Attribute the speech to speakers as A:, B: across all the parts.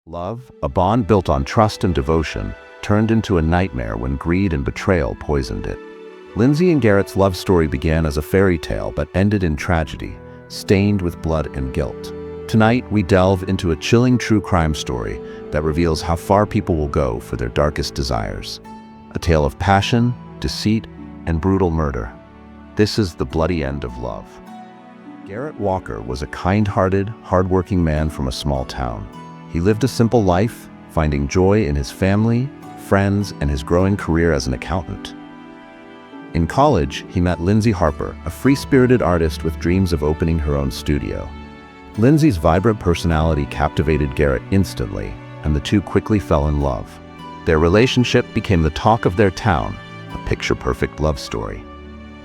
A: Love, a bond built on trust and devotion, turned into a nightmare when greed and betrayal poisoned it. Lindsey and Garrett's love story began as a fairy tale but ended in tragedy, stained with blood and guilt. Tonight, we delve into a chilling true crime story that reveals how far people will go for their darkest desires. A tale of passion, deceit, and brutal murder. This is the bloody end of love. Garrett Walker was a kind-hearted, hard-working man from a small town. He lived a simple life, finding joy in his family, friends, and his growing career as an accountant. In college, he met Lindsey Harper, a free-spirited artist with dreams of opening her own studio. Lindsey's vibrant personality captivated Garrett instantly, and the two quickly fell in love. Their relationship became the talk of their town, a picture-perfect love story.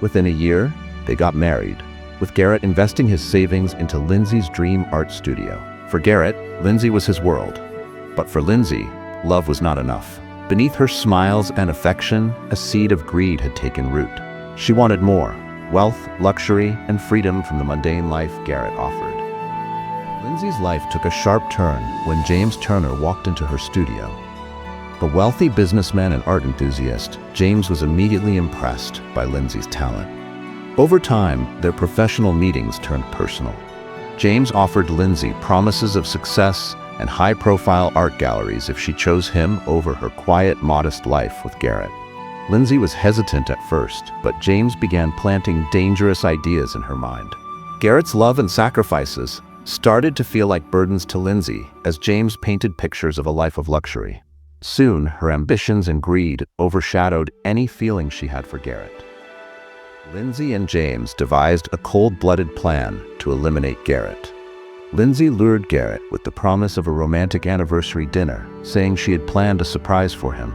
A: Within a year, they got married, with Garrett investing his savings into Lindsey's dream art studio. For Garrett, Lindsey was his world. But for Lindsey, love was not enough. Beneath her smiles and affection, a seed of greed had taken root. She wanted more: wealth, luxury, and freedom from the mundane life Garrett offered. Lindsey's life took a sharp turn when James Turner walked into her studio. A wealthy businessman and art enthusiast, James was immediately impressed by Lindsey's talent. Over time, their professional meetings turned personal. James offered Lindsey promises of success and high-profile art galleries if she chose him over her quiet, modest life with Garrett. Lindsey was hesitant at first, but James began planting dangerous ideas in her mind. Garrett's love and sacrifices started to feel like burdens to Lindsey as James painted pictures of a life of luxury. Soon, her ambitions and greed overshadowed any feeling she had for Garrett. Lindsey and James devised a cold-blooded plan to eliminate Garrett. Lindsey lured Garrett with the promise of a romantic anniversary dinner, saying she had planned a surprise for him.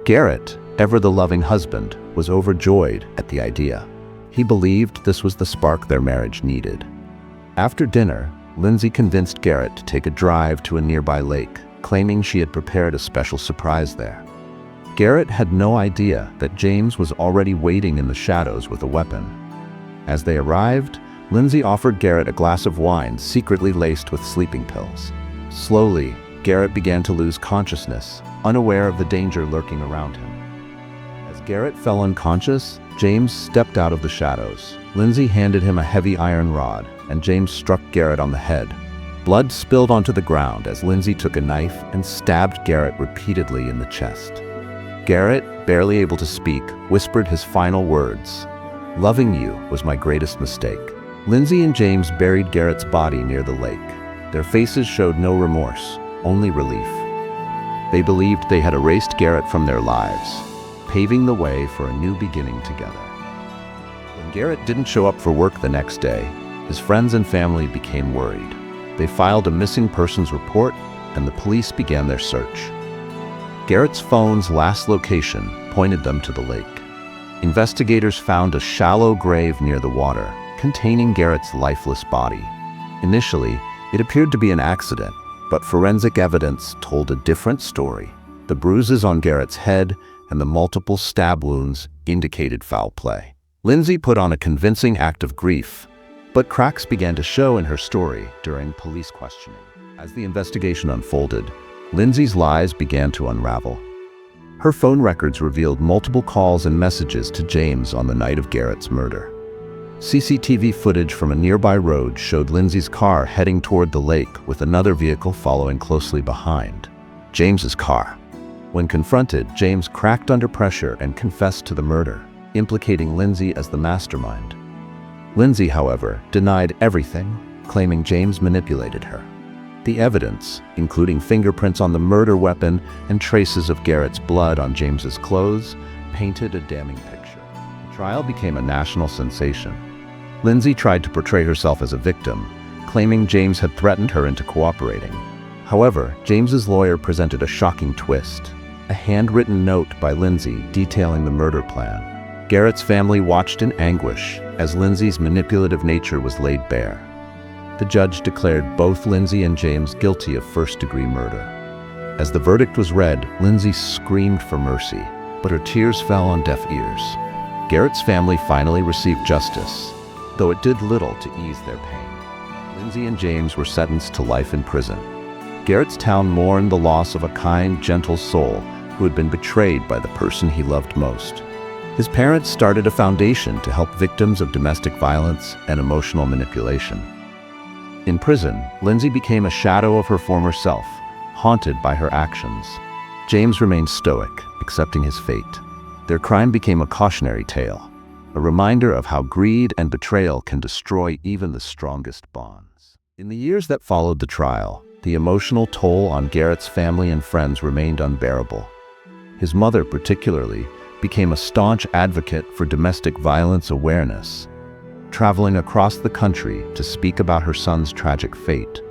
A: Garrett, ever the loving husband, was overjoyed at the idea. He believed this was the spark their marriage needed. After dinner, Lindsey convinced Garrett to take a drive to a nearby lake, claiming she had prepared a special surprise there. Garrett had no idea that James was already waiting in the shadows with a weapon. As they arrived, Lindsey offered Garrett a glass of wine secretly laced with sleeping pills. Slowly, Garrett began to lose consciousness, unaware of the danger lurking around him. As Garrett fell unconscious, James stepped out of the shadows. Lindsey handed him a heavy iron rod, and James struck Garrett on the head. Blood spilled onto the ground as Lindsey took a knife and stabbed Garrett repeatedly in the chest. Garrett, barely able to speak, whispered his final words: "Loving you was my greatest mistake." Lindsey and James buried Garrett's body near the lake. Their faces showed no remorse, only relief. They believed they had erased Garrett from their lives, paving the way for a new beginning together. When Garrett didn't show up for work the next day, his friends and family became worried. They filed a missing persons report, and the police began their search. Garrett's phone's last location pointed them to the lake. Investigators found a shallow grave near the water, containing Garrett's lifeless body. Initially, it appeared to be an accident, but forensic evidence told a different story. The bruises on Garrett's head and the multiple stab wounds indicated foul play. Lindsey put on a convincing act of grief, but cracks began to show in her story during police questioning. As the investigation unfolded, Lindsey's lies began to unravel. Her phone records revealed multiple calls and messages to James on the night of Garrett's murder. CCTV footage from a nearby road showed Lindsey's car heading toward the lake with another vehicle following closely behind, James's car. When confronted, James cracked under pressure and confessed to the murder, implicating Lindsey as the mastermind. Lindsey, however, denied everything, claiming James manipulated her. The evidence, including fingerprints on the murder weapon and traces of Garrett's blood on James's clothes, painted a damning picture. The trial became a national sensation. Lindsey tried to portray herself as a victim, claiming James had threatened her into cooperating. However, James's lawyer presented a shocking twist: a handwritten note by Lindsey detailing the murder plan. Garrett's family watched in anguish as Lindsey's manipulative nature was laid bare. The judge declared both Lindsey and James guilty of first-degree murder. As the verdict was read, Lindsey screamed for mercy, but her tears fell on deaf ears. Garrett's family finally received justice, though it did little to ease their pain. Lindsey and James were sentenced to life in prison. Garrett's town mourned the loss of a kind, gentle soul who had been betrayed by the person he loved most. His parents started a foundation to help victims of domestic violence and emotional manipulation. In prison, Lindsey became a shadow of her former self, haunted by her actions. James remained stoic, accepting his fate. Their crime became a cautionary tale, a reminder of how greed and betrayal can destroy even the strongest bonds. In the years that followed the trial, the emotional toll on Garrett's family and friends remained unbearable. His mother, particularly, became a staunch advocate for domestic violence awareness, traveling across the country to speak about her son's tragic fate.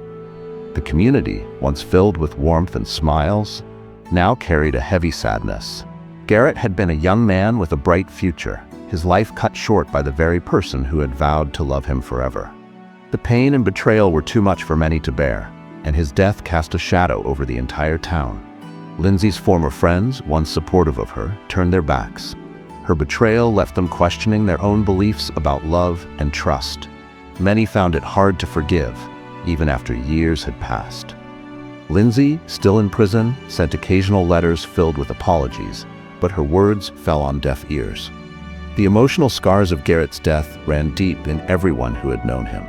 A: The community, once filled with warmth and smiles, now carried a heavy sadness. Garrett had been a young man with a bright future, his life cut short by the very person who had vowed to love him forever. The pain and betrayal were too much for many to bear, and his death cast a shadow over the entire town. Lindsey's former friends, once supportive of her, turned their backs. Her betrayal left them questioning their own beliefs about love and trust. Many found it hard to forgive, even after years had passed. Lindsey, still in prison, sent occasional letters filled with apologies, but her words fell on deaf ears. The emotional scars of Garrett's death ran deep in everyone who had known him.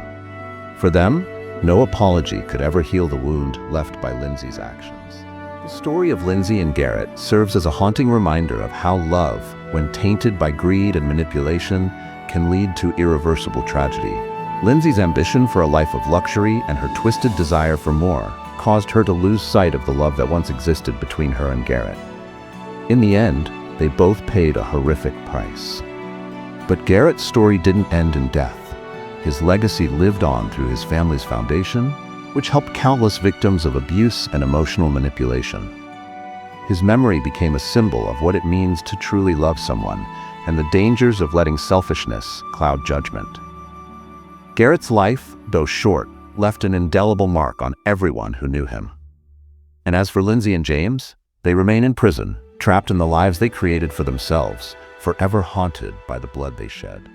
A: For them, no apology could ever heal the wound left by Lindsey's actions. The story of Lindsey and Garrett serves as a haunting reminder of how love, when tainted by greed and manipulation, can lead to irreversible tragedy. Lindsey's ambition for a life of luxury and her twisted desire for more caused her to lose sight of the love that once existed between her and Garrett. In the end, they both paid a horrific price. But Garrett's story didn't end in death. His legacy lived on through his family's foundation, which helped countless victims of abuse and emotional manipulation. His memory became a symbol of what it means to truly love someone and the dangers of letting selfishness cloud judgment. Garrett's life, though short, left an indelible mark on everyone who knew him. And as for Lindsey and James, they remain in prison, trapped in the lives they created for themselves, forever haunted by the blood they shed.